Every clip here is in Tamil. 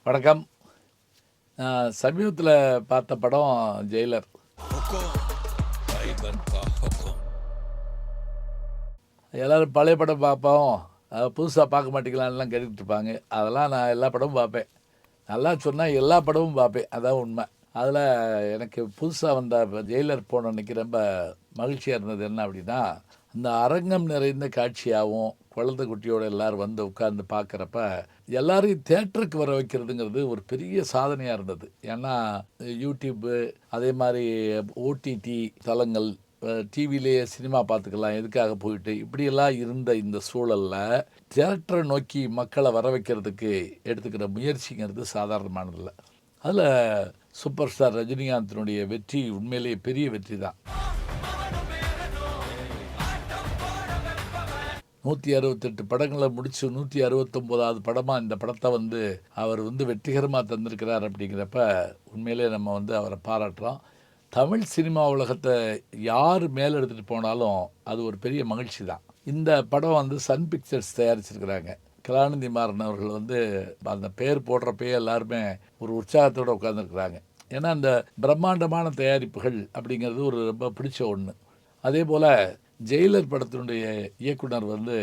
வணக்கம். நான் சமீபத்தில பார்த்த படம் ஜெயிலர். எல்லாரும் பழைய படம் பார்ப்போம், புதுசா பார்க்க மாட்டீங்களான்லாம் கேட்டுட்டு இருப்பாங்க. அதெல்லாம் நான் எல்லா படமும் பார்ப்பேன். நல்லா சொன்னா எல்லா படமும் பார்ப்பேன். அதான் உண்மை. அதில் எனக்கு புதுசா வந்த ஜெயிலர் போன அன்னைக்கு ரொம்ப மகிழ்ச்சியா இருந்தது என்ன அப்படின்னா, அந்த அரங்கம் நிறைந்த காட்சியாகவும், குழந்தை குட்டியோட எல்லாரும் வந்து உட்கார்ந்து பார்க்குறப்ப, எல்லாரையும் தியேட்டருக்கு வர வைக்கிறதுங்கிறது ஒரு பெரிய சாதனையா இருந்தது. ஏன்னா, யூடியூப்பு, அதே மாரி ஓடிடி தளங்கள், டிவிலேயே சினிமா பார்த்துக்கலாம், எதுக்காக போயிட்டு, இப்படியெல்லாம் இருந்த இந்த சூழல்ல, தியேட்டரை நோக்கி மக்களை வர வைக்கிறதுக்கு எடுத்துக்கிற முயற்சிங்கிறது சாதாரணமானதில்ல. அதில் சூப்பர் ஸ்டார் ரஜினிகாந்தினுடைய வெற்றி உண்மையிலேயே பெரிய வெற்றி தான். 168 படங்களை முடிச்சு 169வது படமாக இந்த படத்தை வந்து அவர் வந்து வெற்றிகரமாக தந்திருக்கிறார். அப்படிங்கிறப்ப உண்மையிலே நம்ம வந்து அவரை பாராட்டுறோம். தமிழ் சினிமா உலகத்தை யார் மேலே எடுத்துகிட்டு போனாலும் அது ஒரு பெரிய மகிழ்ச்சி தான். இந்த படம் வந்து சன் பிக்சர்ஸ் தயாரிச்சிருக்கிறாங்க. கலாநிதி மாறன் அவர்கள் வந்து அந்த பேர் போடுறப்பயே எல்லாருமே ஒரு உற்சாகத்தோடு உட்காந்துருக்குறாங்க. ஏன்னா அந்த பிரம்மாண்டமான தயாரிப்புகள் அப்படிங்கிறது ஒரு ரொம்ப பிடிச்ச ஒன்று. அதே போல் ஜெயிலர் படத்தினுடைய இயக்குனர் வந்து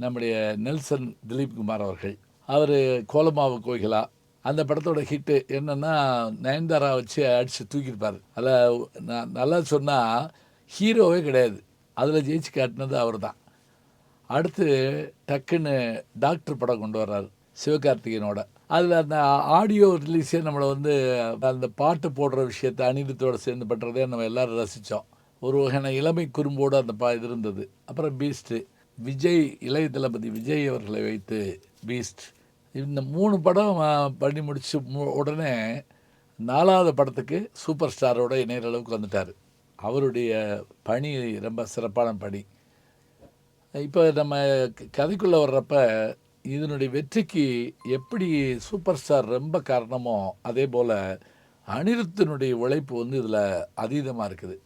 நம்முடைய நெல்சன் திலீப் குமார் அவர்கள். அவர் கோலமாவு கோகிலா அந்த படத்தோட ஹிட்டு என்னென்னா, நயன்தாரா வச்சு அடித்து தூக்கியிருப்பார். அதில் நல்லா சொன்னால் ஹீரோவே கிடையாது, அதில் ஜெயிச்சு காட்டினது அவர் தான். அடுத்து டக்குன்னு டாக்டர் படம் கொண்டு வர்றார் சிவகார்த்திகேயனோட. அதில் அந்த ஆடியோ ரிலீஸே நம்மளை வந்து அந்த பாட்டு போடுற விஷயத்தை அனிருத்தோடு சேர்ந்து பண்ணுறதே நம்ம எல்லோரும் ரசித்தோம். ஒரு வகையான இளமை குறும்போடு அந்த இது இருந்தது. அப்புறம் பீஸ்ட்டு, விஜய், இளைய தளபதி விஜய் அவர்களை வைத்து பீஸ்ட், இந்த 3 படம் பண்ணி முடிச்சு உடனே 4வது படத்துக்கு சூப்பர் ஸ்டாரோட இணைகிற அளவுக்கு வந்துட்டார். அவருடைய பணி ரொம்ப சிறப்பான பணி. இப்போ நம்ம கதைக்குள்ளே வர்றப்ப இதனுடைய வெற்றிக்கு எப்படி சூப்பர் ஸ்டார் ரொம்ப காரணமோ, அதே போல் அனிருத்தினுடைய உழைப்பு வந்து இதில் அதீதமாக இருக்குது.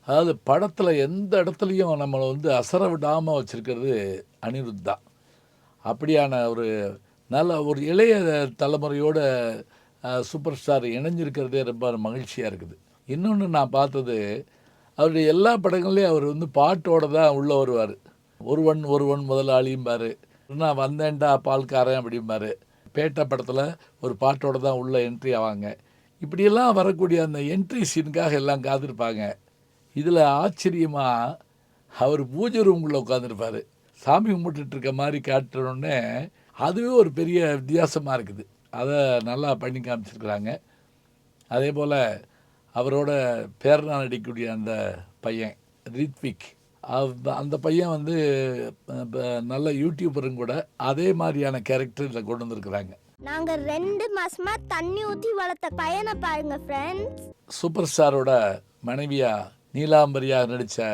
அதாவது படத்தில் எந்த இடத்துலையும் நம்மளை வந்து அசர விடாமல் வச்சுருக்கிறது அனிருத் தான். அப்படியான ஒரு நல்ல ஒரு இளைய தலைமுறையோட சூப்பர் ஸ்டார் இணைஞ்சிருக்கிறதே ரொம்ப மகிழ்ச்சியாக இருக்குது. இன்னொன்று நான் பார்த்தது, அவருடைய எல்லா படங்கள்லேயும் அவர் வந்து பாட்டோடு தான் உள்ளே வருவார். ஒருவன் ஒருவன் முதலாளியும்பார், நான் வந்தேன்டா பால்காரன் அப்படிம்பார். பேட்டை படத்தில் ஒரு பாட்டோடு தான் உள்ளே என்ட்ரி ஆவாங்க. இப்படியெல்லாம் வரக்கூடிய அந்த என்ட்ரி சீனுக்காக எல்லாம் காத்திருப்பாங்க. இதில் ஆச்சரியமாக அவர் பூஜை ரூம்குள்ளே உட்காந்துருப்பார். சாமி கும்பிட்டுருக்க மாதிரி காட்டுறோன்னே அதுவே ஒரு பெரிய வித்தியாசமாக இருக்குது. அதை நல்லா பண்ணி காமிச்சிருக்கிறாங்க. அதே போல் அவரோட பேரனா நடிக்கக்கூடிய அந்த பையன் ரித்விக், அந்த பையன் வந்து நல்ல யூடியூபரும் கூட. அதே மாதிரியான கேரக்டர் இதில் கொண்டு வந்திருக்கிறாங்க. நாங்க 2 மாசமா தண்ணி ஊற்றி வளர்த்த பையனை பாருங்க ஃப்ரெண்ட்ஸ். சூப்பர் ஸ்டாரோட மனைவியா நீலாம்பரியாக நடித்த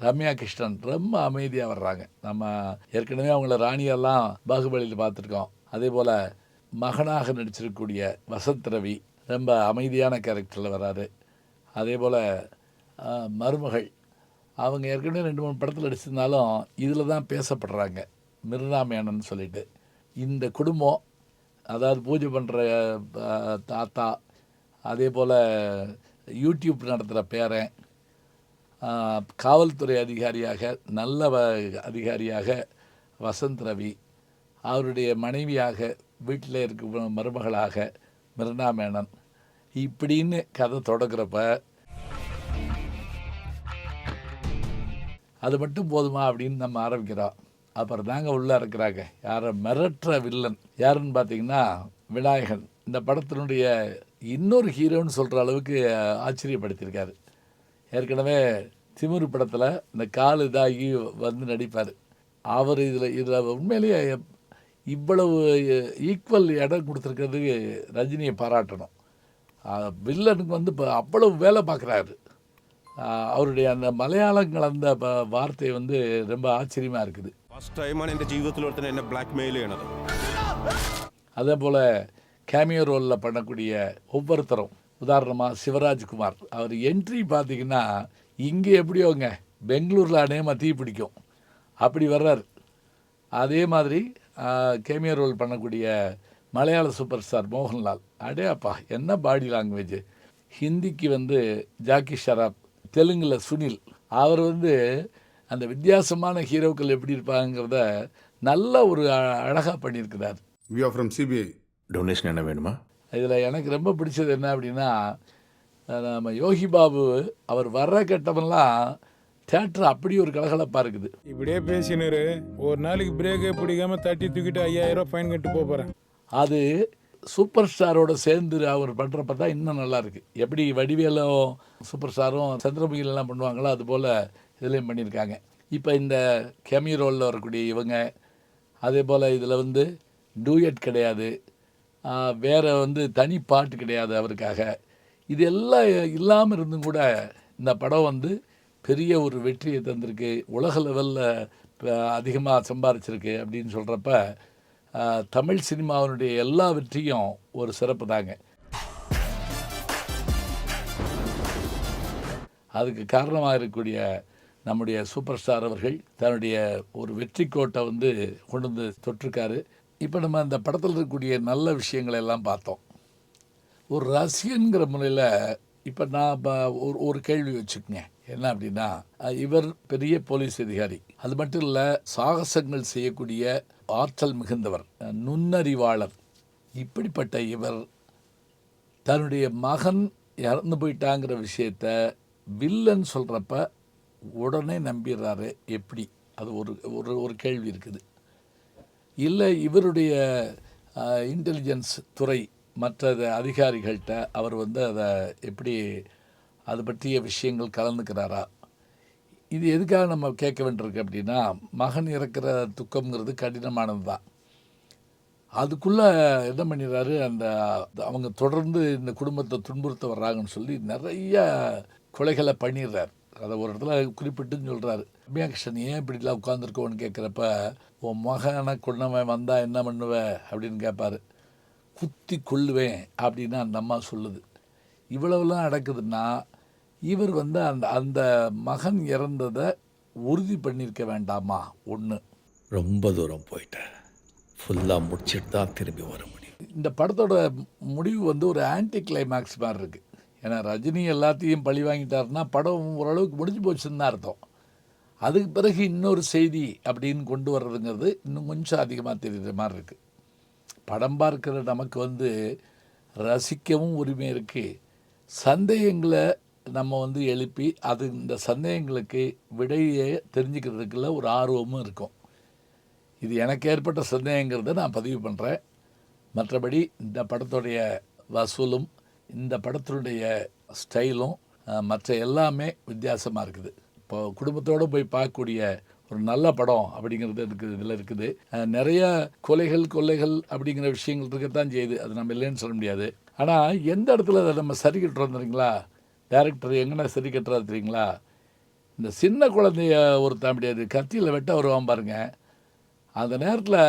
ரம்யா கிருஷ்ணன் ரொம்ப அமைதியாக வர்றாங்க. நம்ம ஏற்கனவே அவங்கள ராணியெல்லாம் பாகுபலியில் பார்த்துருக்கோம். அதே போல் மகனாக நடிச்சிருக்கக்கூடிய வசந்த் ரவி ரொம்ப அமைதியான கேரக்டரில் வர்றாரு. அதே போல் மருமகள், அவங்க ஏற்கனவே 2-3 படத்தில் நடிச்சிருந்தாலும் இதில் தான் பேசப்படுறாங்க, மிர்னா மேனன் சொல்லிட்டு. இந்த குடும்பம், அதாவது பூஜை பண்ணுற தாத்தா, அதே போல் யூடியூப் நடத்துகிற பேரன், காவல்துறை அதிகாரியாக நல்ல அதிகாரியாக வசந்த் ரவி, அவருடைய மனைவியாக வீட்டில் இருக்க மருமகளாக மிர்னா மேனன், இப்படின்னு கதை தொடங்குறப்ப அது மட்டும் போதுமா அப்படின்னு நம்ம ஆரம்பிக்கிறோம். அப்புறம் தாங்க உள்ளே இருக்கிறாங்க யாரை மிரட்டுற வில்லன் யாருன்னு பார்த்தீங்கன்னா விநாயகன். இந்த படத்தினுடைய இன்னொரு ஹீரோன்னு சொல்கிற அளவுக்கு ஆச்சரியப்படுத்தியிருக்காரு. ஏற்கனவே திமிரு படத்தில் இந்த கால் இதாகி வந்து நடிப்பார் அவர். இதில் உண்மையிலேயே இவ்வளவு ஈக்குவல் இடம் கொடுத்துருக்கிறதுக்கு ரஜினியை பாராட்டணும். வில்லனுக்கு வந்து இப்போ அவ்வளவு வேலை பார்க்குறாரு. அவருடைய அந்த மலையாளம் கலந்த வார்த்தை வந்து ரொம்ப ஆச்சரியமாக இருக்குது. அதே போல் கேமியோ ரோலில் பண்ணக்கூடிய ஒவ்வொருத்தரும், உதாரணமாக சிவராஜ்குமார், அவர் என்ட்ரி பார்த்திங்கன்னா இங்கே எப்படியோங்க பெங்களூரில் அநேகமாக தீ பிடிக்கும் அப்படி வர்றார். அதே மாதிரி கேமியோ ரோல் பண்ணக்கூடிய மலையாள சூப்பர் ஸ்டார் மோகன்லால், அடே அப்பா என்ன பாடி லாங்குவேஜ். ஹிந்திக்கு வந்து ஜாக்கி ஷராப், தெலுங்கில் சுனில், அவர் வந்து அந்த வித்தியாசமான ஹீரோக்கள் எப்படி இருப்பாங்கிறத நல்ல ஒரு அழகாக பண்ணியிருக்கிறார். We are from CBI. Donation என்ன வேணுமா? இதில் எனக்கு ரொம்ப பிடிச்சது என்ன அப்படின்னா, நம்ம யோகி பாபு அவர் வர்ற கட்டமெல்லாம் தேட்டர் அப்படி ஒரு கலகலப்பாக இருக்குது. இப்படியே பேசினாரு, ஒரு நாளைக்கு பிரேக்கே பிடிக்காம தட்டி தூக்கிட்டு 5000 ரூபாய் ஃபைன் கட்டு போகிறேன். அது சூப்பர் ஸ்டாரோட சேர்ந்து அவர் பண்ணுறப்ப தான் இன்னும் நல்லா இருக்குது. எப்படி வடிவேலும் சூப்பர் ஸ்டாரும் சந்திரமுகிலெல்லாம் பண்ணுவாங்களோ அதுபோல் இதுலேயும் பண்ணியிருக்காங்க. இப்போ இந்த கேமியோ ரோலில் வரக்கூடிய இவங்க, அதே போல் இதில் வந்து டூயட் கிடையாது, வேறு வந்து தனி பாட்டு கிடையாது அவருக்காக. இது எல்லாம் இல்லாமல் இருந்தும் கூட இந்த படம் வந்து பெரிய ஒரு வெற்றியை தந்திருக்கு, உலக லெவலில் அதிகமாக சம்பாரிச்சிருக்கு அப்படின்னு சொல்கிறப்ப தமிழ் சினிமாவினுடைய எல்லா வெற்றியும் ஒரு சிறப்பு தாங்க. அதுக்கு காரணமாக இருக்கக்கூடிய நம்முடைய சூப்பர் ஸ்டார் அவர்கள் தன்னுடைய ஒரு வெற்றி கோட்டை வந்து கொண்டு வந்து தொட்டிருக்காரு. இப்போ நம்ம இந்த படத்தில் இருக்கக்கூடிய நல்ல விஷயங்களை எல்லாம் பார்த்தோம். ஒரு ரசிகன்கிற முறையில் இப்போ நான் ஒரு கேள்வி வச்சுக்கோங்க. என்ன அப்படின்னா, இவர் பெரிய போலீஸ் அதிகாரி, அது மட்டும் இல்லை சாகசங்கள் செய்யக்கூடிய ஆற்றல் மிகுந்தவர், நுண்ணறிவாளர். இப்படிப்பட்ட இவர் தன்னுடைய மகன் இறந்து போயிட்டாங்கிற விஷயத்த வில்லன் சொல்கிறப்ப உடனே நம்பிடுறாரு. எப்படி? அது ஒரு ஒரு கேள்வி இருக்குது. இல்லை இவருடைய இன்டெலிஜென்ஸ் துறை மற்ற அதிகாரிகள்கிட்ட அவர் வந்து அதை எப்படி அது பற்றிய விஷயங்கள் கலந்துக்கிறாரா? இது எதுக்காக நம்ம கேட்க வேண்டியிருக்கு அப்படின்னா, மகன் இறக்கிற துக்கம்ங்கிறது கடினமானது தான். அதுக்குள்ளே என்ன பண்ணிடுறாரு, அவங்க தொடர்ந்து இந்த குடும்பத்தை துன்புறுத்த வர்றாங்கன்னு சொல்லி நிறைய கொலைகளை பண்ணிடுறார். அதை ஒரு இடத்துல குறிப்பிட்டுன்னு சொல்கிறாரு. ரம்யாகிருஷ்ணன் ஏன் இப்படிலாம் உட்காந்துருக்கோன்னு கேட்குறப்ப, உன் மகனை கொண்டவன் வந்தால் என்ன பண்ணுவேன் அப்படின்னு கேட்பார். குத்தி கொள்ளுவேன் அப்படின்னு அந்த அம்மா சொல்லுது. இவ்வளவுலாம் நடக்குதுன்னா இவர் வந்து அந்த மகன் இறந்ததை உறுதி பண்ணியிருக்க வேண்டாமா? ஒன்று, ரொம்ப தூரம் போயிட்டேன், ஃபுல்லாக முடிச்சுட்டு தான் திரும்பி வர முடியும். இந்த படத்தோட முடிவு வந்து ஒரு ஆன்டி கிளைமேக்ஸ் மாதிரி இருக்குது. ஏன்னா ரஜினி எல்லாத்தையும் பழி வாங்கிட்டாருன்னா படம் ஓரளவுக்கு முடிஞ்சு போச்சுன்னு தான் அர்த்தம். அதுக்கு பிறகு இன்னொரு செய்தி அப்படின்னு கொண்டு வர்றதுங்கிறது இன்னும் கொஞ்சம் அதிகமாக தெரிகிற மாதிரி இருக்குது. படம் பார்க்குற நமக்கு வந்து ரசிக்கவும் உரிமை இருக்குது, சந்தேகங்களை நம்ம வந்து எழுப்பி அது இந்த சந்தேகங்களுக்கு விடையை தெரிஞ்சுக்கிறதுக்குள்ள ஒரு ஆர்வமும் இருக்கும். இது எனக்கு ஏற்பட்ட சந்தேகங்கிறத நான் பதிவு பண்ணுறேன். மற்றபடி இந்த படத்துடைய வசூலும் இந்த படத்தினுடைய ஸ்டைலும் மற்ற எல்லாமே வித்தியாசமாக இருக்குது. இப்போ குடும்பத்தோடு போய் பார்க்கக்கூடிய ஒரு நல்ல படம் அப்படிங்கிறது இதில் இருக்குது. நிறைய கொள்ளைகள் அப்படிங்கிற விஷயங்கள் இருக்கத்தான் செய்யுது, அது நம்ம இல்லைன்னு சொல்ல முடியாது. ஆனால் எந்த இடத்துல அதை நம்ம சரி கட்டுறோம் தெரியுங்களா? டேரக்டர் எங்கன்னா சரி கட்டுறா தெரியுங்களா? இந்த சின்ன குழந்தைய ஒருத்தன் முடியாது கத்தியில் வெட்ட வருவான் பாருங்க, அந்த நேரத்தில்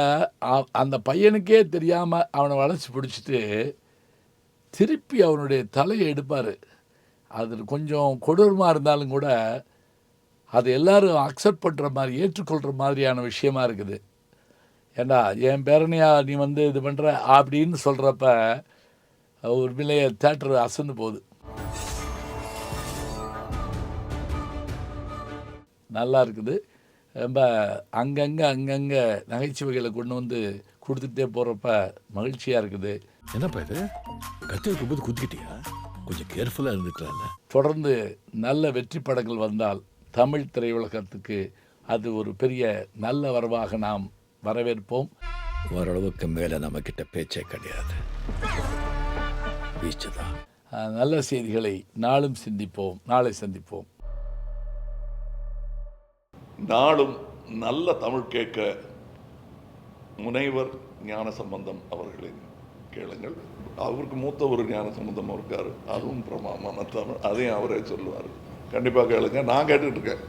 அந்த பையனுக்கே தெரியாமல் அவனை வளைச்சி பிடிச்சிட்டு திருப்பி அவனுடைய தலையை எடுப்பார். அது கொஞ்சம் கொடூரமாக இருந்தாலும் கூட அது எல்லோரும் அக்செப்ட் பண்ணுற மாதிரி ஏற்றுக்கொள்கிற மாதிரியான விஷயமா இருக்குது. ஏண்டா என் பேரனையா நீ வந்து இது பண்ணுற அப்படின்னு சொல்கிறப்ப ஒரு நிலைய தேட்டர் அசந்து போகுது. நல்லா இருக்குது. ரொம்ப அங்கங்கே நகைச்சுவைகளை கொண்டு வந்து கொடுத்துட்டே போகிறப்ப மகிழ்ச்சியாக இருக்குது. என்னப்பா இது, கத்தி வைக்கும்போது குத்திக்கிட்டியா? கொஞ்சம் கேர்ஃபுல்லாக இருந்துக்கலாம்ல. தொடர்ந்து நல்ல வெற்றி படங்கள் வந்தால் தமிழ் திரையுலகத்துக்கு அது ஒரு பெரிய நல்ல வரவாக நாம் வரவேற்போம். ஓரளவுக்கு மேலே நம்மக்கிட்ட பேச்சே கிடையாது, வீச்சு தான். நல்ல செய்திகளை நாளும் சிந்திப்போம், நாளை சந்திப்போம். நாளும் நல்ல தமிழ் கேட்க முனைவர் ஞானசம்பந்தம் அவர்களின் கேளுங்கள். அவருக்கு மூத்த ஒரு ஞானசம்பந்தம் இருக்கார், அதுவும் பிரமாமான தமிழ், அதையும் அவரே சொல்லுவார். கண்டிப்பாக கேளுங்க, நான் கேட்டுட்டு இருக்கேன்.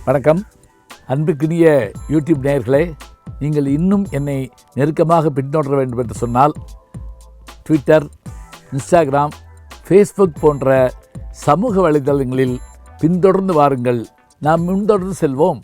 வணக்கம் அன்புக்குரிய யூடியூப் நேயர்களே, நீங்கள் இன்னும் என்னை நெருக்கமாக பின்தொடர வேண்டும் என்று சொன்னால் ட்விட்டர், இன்ஸ்டாகிராம், ஃபேஸ்புக் போன்ற சமூக வலைதளங்களில் பின்தொடர்ந்து வாருங்கள். நாம் முன்தொடர்ந்து செல்வோம்.